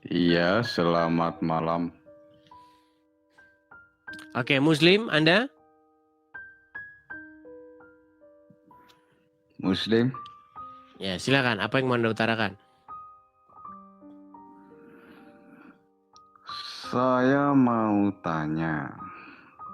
Iya, selamat malam. Oke, Muslim, Anda? Muslim? Ya, silakan. Apa yang mau Anda utarakan? Saya mau tanya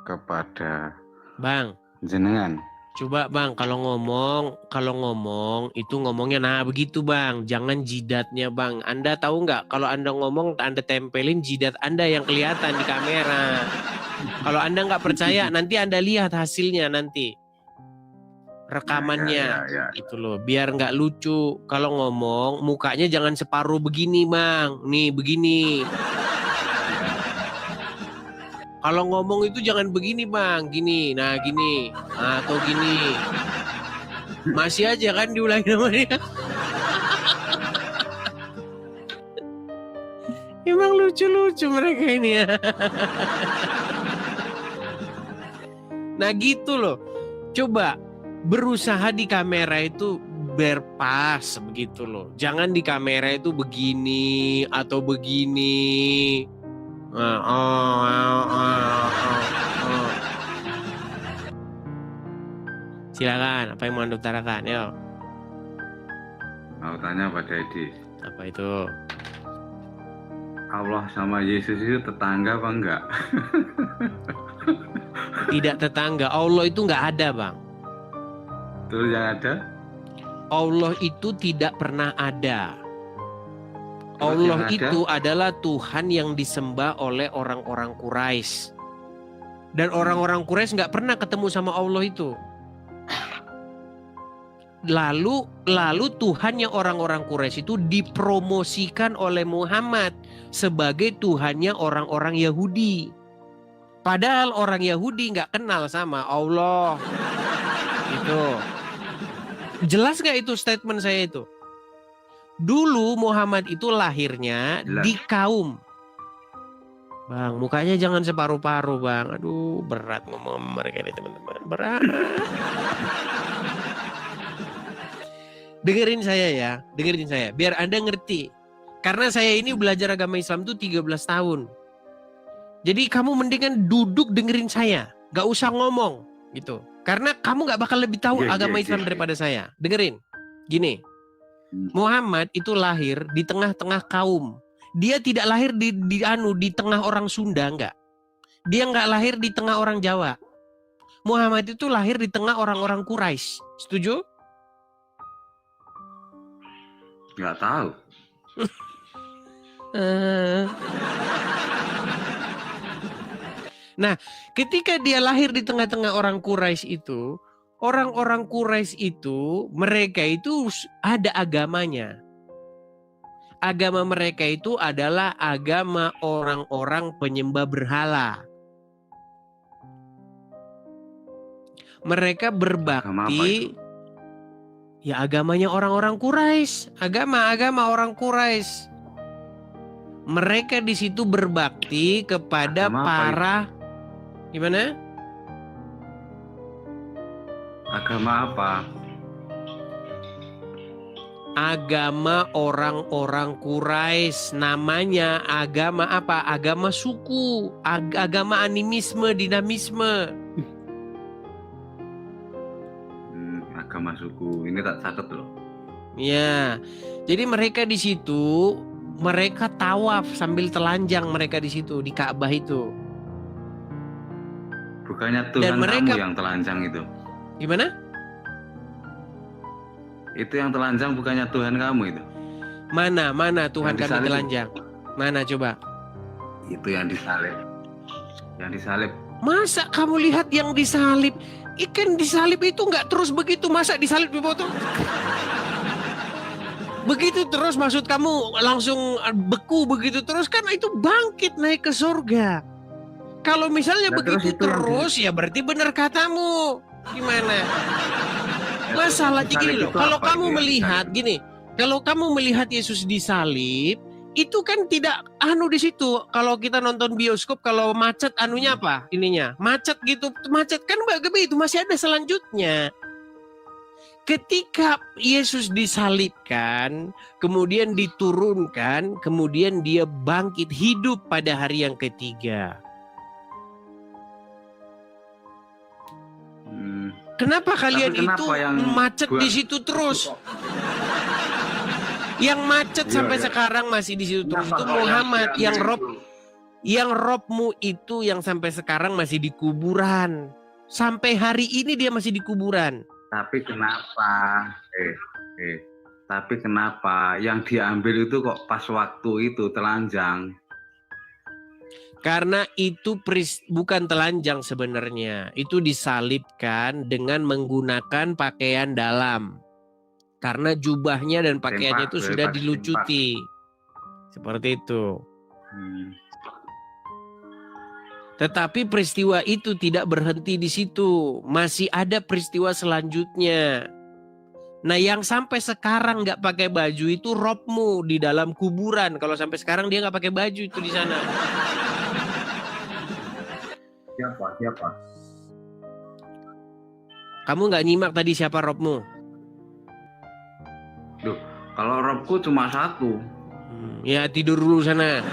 kepada Bang, jenengan. coba Bang, kalau ngomong itu ngomongnya begitu Bang. Jangan jidatnya Bang. Anda tahu nggak kalau Anda ngomong Anda tempelin jidat Anda yang kelihatan di kamera. Kalau Anda nggak percaya, nanti Anda lihat hasilnya nanti. Rekamannya Ya. itu loh, biar nggak lucu. Kalau ngomong mukanya jangan separuh begini Bang. Nih begini. Kalau ngomong itu jangan begini Bang, gini, nah gini, atau gini. Masih aja kan diulangi namanya. Emang lucu-lucu mereka ini ya. Nah gitu loh. Coba berusaha di kamera itu berpas begitu loh. Jangan di kamera itu begini atau begini. Silakan, apa yang mau Anda utarakan? Yo. Mau tanya pada Edi. Apa itu? Allah sama Yesus itu tetangga apa enggak? Tidak tetangga. Allah itu nggak ada, Bang. Terus yang ada? Allah itu tidak pernah ada. Allah itu adalah Tuhan yang disembah oleh orang-orang Quraisy. Dan orang-orang Quraisy nggak pernah ketemu sama Allah itu. Lalu Tuhannya orang-orang Quraisy itu dipromosikan oleh Muhammad sebagai Tuhannya orang-orang Yahudi. Padahal orang Yahudi nggak kenal sama Allah. Itu. Jelas nggak itu statement saya itu? Dulu Muhammad itu lahirnya di kaum. Bang, mukanya jangan separuh-paruh Bang. Aduh, berat ngomong mereka ini teman-teman. Berat. Dengerin saya. Biar Anda ngerti. Karena saya ini belajar agama Islam tuh 13 tahun. Jadi kamu mendingan duduk dengerin saya. Gak usah ngomong gitu. Karena kamu gak bakal lebih tahu agama Islam daripada saya. Dengerin. Gini. Muhammad itu lahir di tengah-tengah kaum. Dia tidak lahir di tengah orang Sunda, enggak. Dia enggak lahir di tengah orang Jawa. Muhammad itu lahir di tengah orang-orang Quraisy. Setuju? Enggak tahu. Nah, ketika dia lahir di tengah-tengah orang Quraisy itu, orang-orang Quraisy itu, mereka itu ada agamanya. Agama mereka itu adalah agama orang-orang penyembah berhala. Mereka berbakti. Ya agamanya orang-orang Quraisy, agama orang Quraisy. Mereka di situ berbakti kepada para gimana? Agama apa? Agama orang-orang Quraisy, namanya agama apa? Agama suku, agama animisme, dinamisme. Agama suku, ini tak catat loh. Ya, jadi mereka di situ, mereka tawaf sambil telanjang mereka di situ di Ka'bah itu. Bukannya Tuhan kamu yang telanjang itu? Gimana? Itu yang telanjang bukannya Tuhan kamu itu? Mana Tuhan kami telanjang? Mana coba? Itu yang disalib. Yang disalib. Masa kamu lihat yang disalib? Ikan disalib itu nggak terus begitu, masa disalib dipotong? Begitu terus maksud kamu langsung beku begitu terus kan itu bangkit naik ke surga. Kalau misalnya begitu terus ya berarti benar katamu. Gimana? Masalahnya gini loh, kalau kamu melihat gini, kalau kamu melihat Yesus disalib, itu kan tidak di situ. Kalau kita nonton bioskop, kalau macet anunya apa? Ininya macet gitu, macet kan begitu masih ada selanjutnya. Ketika Yesus disalibkan, kemudian diturunkan, kemudian dia bangkit hidup pada hari yang ketiga. Kenapa kalian itu macet di situ terus? Yang macet sampai sekarang masih di situ terus itu Muhammad, yang robmu itu yang sampai sekarang masih di kuburan. Sampai hari ini dia masih di kuburan. Tapi kenapa yang diambil itu kok pas waktu itu telanjang? Karena itu bukan telanjang sebenarnya. Itu disalibkan dengan menggunakan pakaian dalam. Karena jubahnya dan pakaiannya itu sudah dilucuti. Seperti itu. Tetapi peristiwa itu tidak berhenti di situ. Masih ada peristiwa selanjutnya. Nah, yang sampai sekarang nggak pakai baju itu robmu di dalam kuburan. Kalau sampai sekarang dia nggak pakai baju itu di sana. Siapa? Kamu nggak nyimak tadi siapa robmu? Duh, kalau robku cuma satu. Ya tidur dulu sana.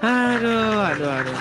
Aduh.